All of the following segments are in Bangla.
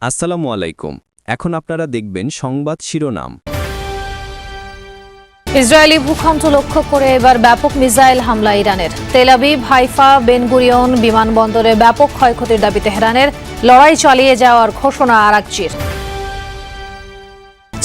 আসসালামু আলাইকুম। এখন আপনারা দেখবেন সংবাদ শিরোনাম। ইসরায়েলি ভূখণ্ড লক্ষ্য করে এবার ব্যাপক মিসাইল হামলা ইরানের। Tel Aviv, Haifa, Ben Gurion বিমানবন্দরে ব্যাপক ক্ষয়ক্ষতির দাবি তেহরানের। লড়াই চালিয়ে যাওয়ার ঘোষণা আরাকচির।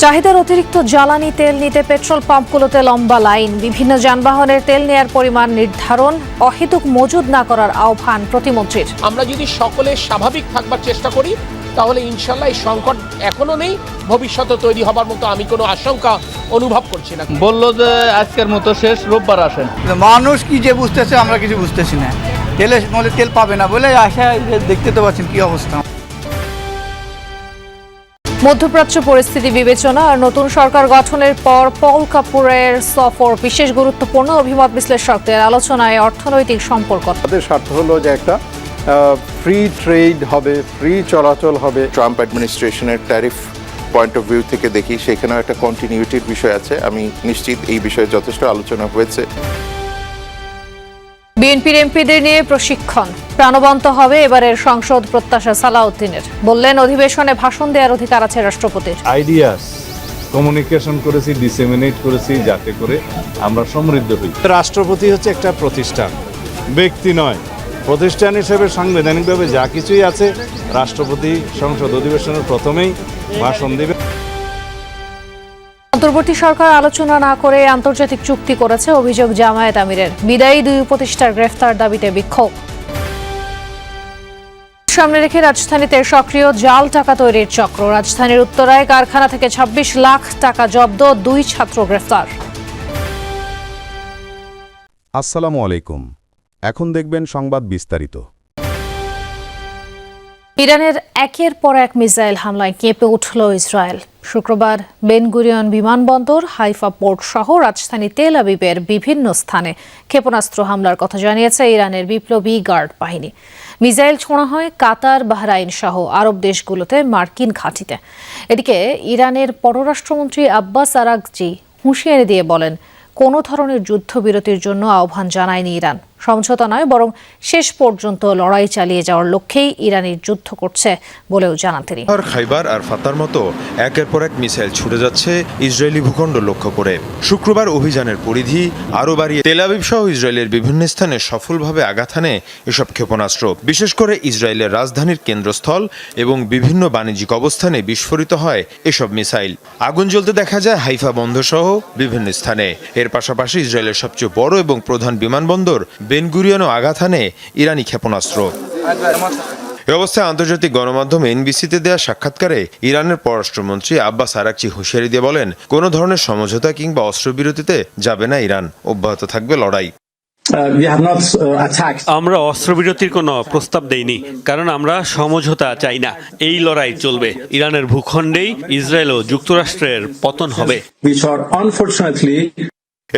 চাহিদার অতিরিক্ত জ্বালানি তেল নিতে পেট্রোল পাম্পগুলোতে লম্বা লাইন। বিভিন্ন যানবাহনের তেল নেয়ার পরিমাণ নির্ধারণ, অহেতুক মজুদ না করার আহ্বান প্রতিমন্ত্রীর। আমরা যদি সকলে স্বাভাবিক থাকবার চেষ্টা করি তাহলে ইনশাল্লাহ এই সংকট এখনো নেই, ভবিষ্যতে তৈরি হবার মতো আমি কোনো আশঙ্কা অনুভব করছি না। বললো যে আজকের মতো শেষ, রোববার আসেন। মানুষ কি যে বুঝতেছে আমরা কিছু বুঝতেছি না। তেলের মধ্যে তেল পাবে না বলে আশা দেখতে তো পাচ্ছেন কি অবস্থা। মধ্যপ্রাচ্য পরিস্থিতি বিবেচনা আর নতুন সরকার গঠনের পর পল কাপুরের সফর বিশেষ গুরুত্বপূর্ণ। অভিমত বিশ্লেষকদের আলোচনায় অর্থনৈতিক সম্পর্ক। তাদের স্বার্থ হলো যে একটা ফ্রি ট্রেড হবে, ফ্রি চলাচল হবে। ট্রাম্প অ্যাডমিনিস্ট্রেশনের ট্যারিফ পয়েন্ট অফ ভিউ থেকে দেখি সেখানেও একটা কন্টিনিউটির বিষয় আছে। আমি নিশ্চিত এই বিষয়ে যথেষ্ট আলোচনা হয়েছে। বিএনপির এমপিদের নিয়ে প্রশিক্ষণ প্রাণবন্ত হবে এবারের সংসদ, প্রত্যাশা সালাউদ্দিনের। বললেন, অধিবেশনে ভাষণ দেওয়ার অধিকার আছে রাষ্ট্রপতির। আইডিয়াস কমিউনিকেশন করেছি, ডিসেমিনেট করেছি যাতে করে আমরা সমৃদ্ধ হই। রাষ্ট্রপতি হচ্ছে একটা প্রতিষ্ঠান, ব্যক্তি নয়। প্রতিষ্ঠান হিসেবে সাংবিধানিকভাবে যা কিছুই আছে, রাষ্ট্রপতি সংসদ অধিবেশনের প্রথমেই ভাষণ দেবে। অন্তর্বর্তী সরকার আলোচনা না করে আন্তর্জাতিক চুক্তি করেছে, অভিযোগ জামায়াত আমিরের। বিদায়ী দুই উপদেষ্টার গ্রেফতার দাবিতে বিক্ষোভ। সামনে রেখে রাজধানীতে সক্রিয় জাল টাকা তৈরির চক্র। রাজধানীর উত্তরায় কারখানা থেকে ২৬ লাখ টাকা জব্দ, ২ ছাত্র গ্রেফতার। আসসালামু আলাইকুম। এখন দেখবেন সংবাদ বিস্তারিত। ইরানের একের পর এক মিসাইল হামলায় কেঁপে উঠল ইসরায়েল। শুক্রবার বেন গুরিয়ন বিমানবন্দর, হাইফা পোর্ট সহ রাজধানী তেল আবিবের বিভিন্ন স্থানে ক্ষেপণাস্ত্র হামলার কথা জানিয়েছে ইরানের বিপ্লবী গার্ড বাহিনী। মিসাইল ছোঁড়া হয় কাতার, বাহরাইন সহ আরব দেশগুলোতে মার্কিন ঘাঁটিতে। এদিকে ইরানের পররাষ্ট্রমন্ত্রী আব্বাস আরাগচি হুঁশিয়ারি দিয়ে বলেন, কোনো ধরনের যুদ্ধবিরতির জন্য আহ্বান জানায়নি ইরান। সমঝোতা নয়, বরং শেষ পর্যন্ত লড়াই চালিয়ে যাওয়ার লক্ষ্যেই ইরানের যুদ্ধ করছে বলেও জানান তিনি। খাইবার আর ফাতার মতো একের পর এক মিসাইল ছুটে যাচ্ছে ইসরায়েলি ভূখণ্ড লক্ষ্য করে। শুক্রবার অভিযানের পরিধি আরও বাড়িয়ে তেল আবিব সহ ইসরায়েলের বিভিন্ন স্থানে সফলভাবে আঘাত হানে এসব ক্ষেপণাস্ত্র। বিশেষ করে ইসরায়েলের রাজধানীর কেন্দ্রস্থল এবং বিভিন্ন বাণিজ্যিক অবস্থানে বিস্ফোরিত হয় এসব মিসাইল। আগুন জ্বলতে দেখা যায় হাইফা বন্দর সহ বিভিন্ন স্থানে। এর পাশাপাশি ইসরায়েলের সবচেয়ে বড় এবং প্রধান বিমানবন্দর বেন গুরিয়নও আঘাত হানে ইরানি ক্ষেপণাস্ত্র। এ অবস্থায় আন্তর্জাতিক গণমাধ্যম এনবিসিতে দেওয়া সাক্ষাৎকারে ইরানের পররাষ্ট্রমন্ত্রী আব্বাস আরাকচি হুঁশিয়ারি দিয়ে বলেন, কোনো ধরনের সমঝোতা কিংবা অস্ত্রবিরতিতে যাবে না ইরান, অব্যাহত থাকবে লড়াই। আমরা অস্ত্রবিরতির কোনো প্রস্তাব দেইনি, কারণ আমরা সমঝোতা চাই না। এই লড়াই চলবে। ইরানের ভূখণ্ডেই ইসরায়েল ও যুক্তরাষ্ট্রের পতন হবে।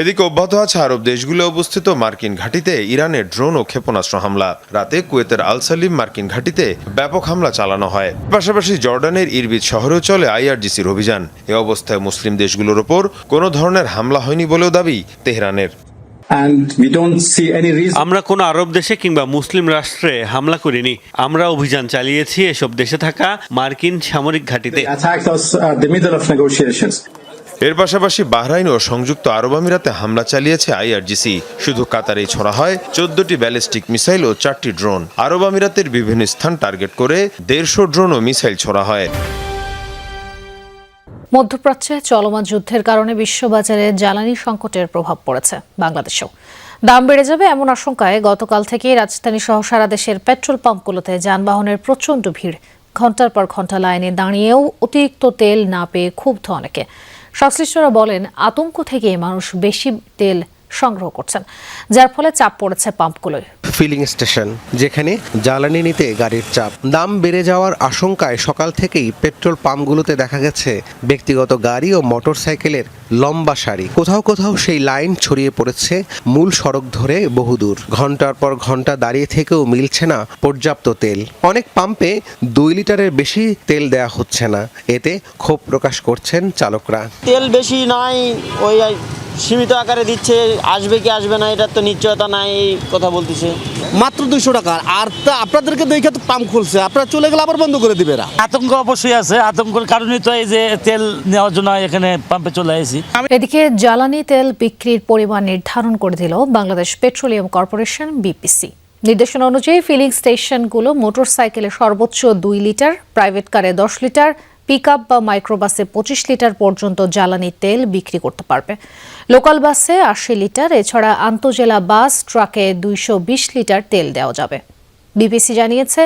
এদিকে অব্যাহত আছে আরব দেশগুলো অবস্থিত মার্কিন ঘাঁটিতে ইরানের ড্রোন ও ক্ষেপণাস্ত্র হামলা। রাতে কুয়েতের আল সালিম মার্কিন ঘাঁটিতে ব্যাপক হামলা চালানো হয়। পাশাপাশি জর্ডানের ইরবিদ শহরেও চলে আইআরজিসির অভিযান। এ অবস্থায় মুসলিম দেশগুলোর ওপর কোনো ধরনের হামলা হয়নি বলেও দাবি তেহরানের। আমরা কোনো আরব দেশে কিংবা মুসলিম রাষ্ট্রে হামলা করিনি। আমরা অভিযান চালিয়েছি এসব দেশে থাকা মার্কিন সামরিক ঘাঁটিতে। এর পাশাপাশি বাহরাইন ও সংযুক্ত আরব আমিরাতে হামলা চালিয়েছে আইআরজিসি। শুধু কাতারেই ছোড়া হয় 14টি ব্যালিস্টিক মিসাইল ও 4টি ড্রোন। আরব আমিরাতের বিভিন্ন স্থান টার্গেট করে 150 ড্রোন ও মিসাইল ছোড়া হয়। মধ্যপ্রাচ্যে চলমান যুদ্ধের কারণে বিশ্ববাজারে জ্বালানি সংকটের প্রভাব পড়েছে বাংলাদেশেও। দাম বেড়ে যাবে এমন আশঙ্কায় গতকাল থেকেই রাজধানী সহ সারা দেশের পেট্রোল পাম্পগুলোতে যানবাহনের প্রচণ্ড ভিড়। ঘণ্টার পর ঘণ্টা লাইনে দাঁড়িয়েও অতিরিক্ত তেল না পেয়ে ক্ষুব্ধ অনেকে। সংশ্লিষ্টরা বলেন, আতঙ্ক থেকে মানুষ বেশি তেল সংগ্রহ করছেন, যার ফলে চাপ পড়েছে পাম্পগুলোয়। ফিলিং স্টেশন, যেখানে জ্বালানি নিতে গাড়ির চাপ। দাম বেড়ে যাওয়ার আশঙ্কায় সকাল থেকেই পেট্রোল পাম্পগুলোতে দেখা গেছে ব্যক্তিগত গাড়ি ও মোটরসাইকেলের লম্বা সারি, কোথাও কোথাও সেই লাইন ছড়িয়ে পড়েছে মূল সড়ক ধরে বহুদূর। ঘন্টার পর ঘন্টা দাঁড়িয়ে থেকেও মিলছে না পর্যাপ্ত তেল। অনেক পাম্পে 2 লিটারের বেশি তেল দেয়া হচ্ছে না। এতে ক্ষোভ প্রকাশ করছেন চালকরা। তেল বেশি নাই, ওই সীমিত আকারে দিচ্ছে, আসবে কি আসবে না এটা তো নিশ্চয়তা নাই, এই কথা বলতেছে। মাত্র 200 টাকা, আর তা আপনাদেরকে দেখে তো পাম্প খুলছে, আপনারা চলে গেলে আবার বন্ধ করে দিবে। আতঙ্ক অবশ্যই আছে, আতঙ্কের কারণেই তো এই যে তেল নেওয়ার জন্য এখানে পাম্পে চলে আসি। এদিকে জ্বালানি তেল বিক্রির পরিমাণ নির্ধারণ করে দিল বাংলাদেশ পেট্রোলিয়াম কর্পোরেশন বিপিসি। নির্দেশনা অনুযায়ী ফিলিং স্টেশনগুলো মোটরসাইকেলে সর্বোচ্চ 2 লিটার, প্রাইভেট কারে 10 লিটার, পিকআপ বা মাইক্রোবাসে 25 লিটার পর্যন্ত জ্বালানি তেল বিক্রি করতে পারবে। লোকাল বাসে 80 লিটার, এছাড়া আন্তঃজেলা বাস, ট্রাকে 220 লিটার তেল দেওয়া যাবে। বিপিসি জানিয়েছে,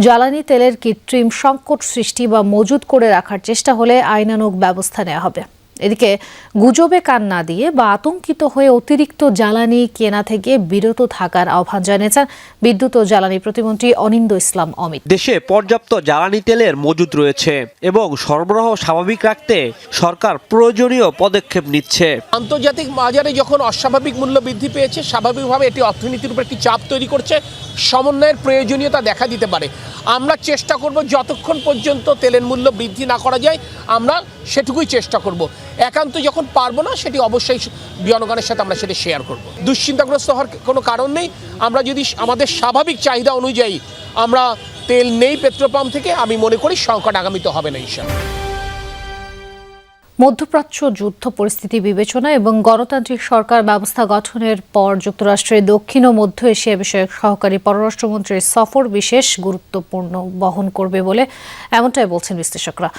জ্বালানি তেলের কৃত্রিম সংকট সৃষ্টি বা মজুত করে রাখার চেষ্টা হলে আইনানুগ ব্যবস্থা নেওয়া হবে। এদিকে গুজবে কান না দিয়ে বা আতঙ্কিত হয়ে অতিরিক্ত জ্বালানি কেনা থেকে বিরত থাকার আহ্বান জানিয়েছেন বিদ্যুৎ ও জ্বালানি প্রতিমন্ত্রী অনিন্দ ইসলাম অমিত। দেশে পর্যাপ্ত জ্বালানি তেলের মজুত রয়েছে এবং সরবরাহ স্বাভাবিক রাখতে সরকার প্রয়োজনীয় পদক্ষেপ নিচ্ছে। আন্তর্জাতিক বাজারে যখন অস্বাভাবিক মূল্য বৃদ্ধি পেয়েছে, স্বাভাবিকভাবে এটি অর্থনীতির উপর একটি চাপ তৈরি করছে, সমন্বয়ের প্রয়োজনীয়তা দেখা দিতে পারে। আমরা চেষ্টা করব যতক্ষণ পর্যন্ত তেলের মূল্য বৃদ্ধি না করা যায় আমরা সেটুকুই চেষ্টা করব। একান্ত যখন পারবো না সেটি অবশ্যই জনগণের সাথে আমরা সেটা শেয়ার করব। দুশ্চিন্তাগ্রস্ত হওয়ার কোনো কারণ নেই। আমরা যদি আমাদের স্বাভাবিক চাহিদা অনুযায়ী আমরা তেল নেই পেট্রোল পাম্প থেকে, আমি মনে করি সংকট আগামীতে হবে না ইনশাআল্লাহ। মধ্যপ্রাচ্য যুদ্ধ পরিস্থিতি বিবেচনা এবং গণতান্ত্রিক সরকার ব্যবস্থা গঠনের পর যুক্তরাষ্ট্রের দক্ষিণ ও মধ্য এশিয়া বিষয়ক সহকারী পররাষ্ট্রমন্ত্রীর সফর বিশেষ গুরুত্বপূর্ণ বহন করবে বলে এমনটাই বলছেন বিশ্লেষকরা।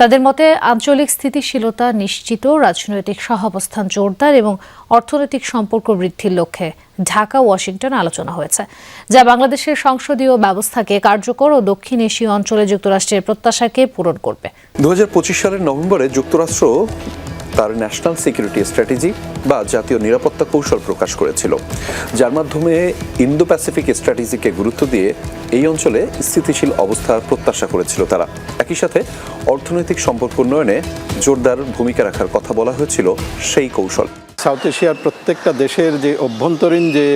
তাদের মতে আঞ্চলিক স্থিতিশীলতা নিশ্চিত, রাজনৈতিক সহাবস্থান জোরদার এবং অর্থনৈতিক সম্পর্ক বৃদ্ধির লক্ষ্যে ঢাকা ওয়াশিংটন আলোচনা হয়েছে, যা বাংলাদেশের সংসদীয় ব্যবস্থাকে কার্যকর ও দক্ষিণ এশীয় অঞ্চলে যুক্তরাষ্ট্রের প্রত্যাশাকে পূরণ করবে। 2025 সালের নভেম্বরে যুক্তরাষ্ট্র তার ন্যাশনাল সিকিউরিটি স্ট্র্যাটেজি বা জাতীয় নিরাপত্তা কৌশল প্রকাশ করেছিল, যার মাধ্যমে ইন্দো প্যাসিফিক স্ট্র্যাটেজিকে গুরুত্ব দিয়ে এই অঞ্চলে স্থিতিশীল অবস্থার প্রত্যাশা করেছিল তারা। একই সাথে অর্থনৈতিক সম্পর্ক উন্নয়নে জোরদার ভূমিকা রাখার কথা বলা হয়েছিল সেই কৌশল। সাউথ এশিয়ার প্রত্যেকটা দেশের যে অভ্যন্তরীণ যে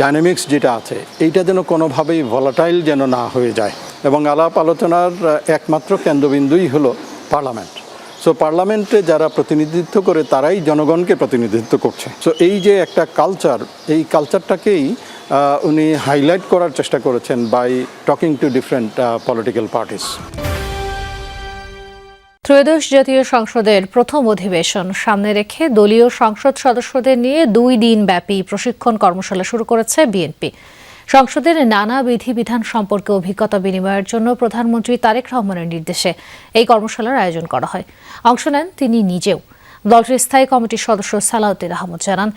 ডাইনামিক্স যেটা আছে, এইটা যেন কোনোভাবেই ভলাটাইল যেন না হয়ে যায়, এবং আলাপ আলোচনার একমাত্র কেন্দ্রবিন্দুই হলো পার্লামেন্ট। সো পার্লামেন্টে যারা প্রতিনিধিত্ব করে তারাই জনগণকে প্রতিনিধিত্ব করছে। সো এই যে একটা কালচার, এই কালচারটাকেই উনি হাইলাইট করার চেষ্টা করেছেন by talking to different political parties. ত্রয়োদশ জাতীয় সংসদের প্রথম অধিবেশন সামনে রেখে দলীয় সংসদ সদস্যদের নিয়ে 2 দিন ব্যাপী প্রশিক্ষণ কর্মশালা শুরু করেছে বিএনপি। সংসদের নানা বিধিবিধান সম্পর্কে অভিজ্ঞতা বিনিময়ের জন্য প্রধানমন্ত্রী তারেক রহমানের নির্দেশে এই কর্মশালার আয়োজন করা হয়। অংশ নেন তিনি নিজেও। দলটির স্থায়ী কমিটির সদস্য সালাউদ্দিন আহমদ জানান,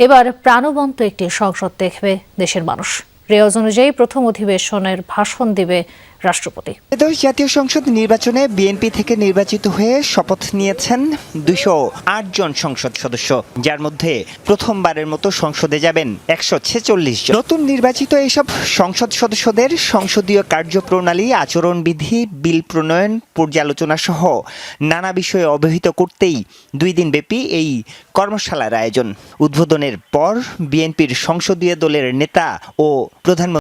এবার প্রাণবন্ত একটি সংসদ দেখবে দেশের মানুষ। রেওয়াজ অনুযায়ী প্রথম অধিবেশনের ভাষণ দেবে রাষ্ট্রপতি। ত্রয়োদশ জাতীয় সংসদ নির্বাচনে বিএনপি থেকে নির্বাচিত হয়ে শপথ নিয়েছেন 208 জন সংসদ সদস্য, যার মধ্যে প্রথমবারের মতো সংসদে যাবেন 146 জন। নতুন নির্বাচিত এসব সংসদ সদস্যদের সংসদীয় কার্যপ্রণালী, আচরণবিধি, বিল প্রণয়ন, পর্যালোচনা সহ নানা বিষয়ে অবহিত করতেই 2 দিন ব্যাপী এই কর্মশালার আয়োজন। উদ্বোধনের পর বিএনপির সংসদীয় দলের নেতা ও প্রধানমন্ত্রী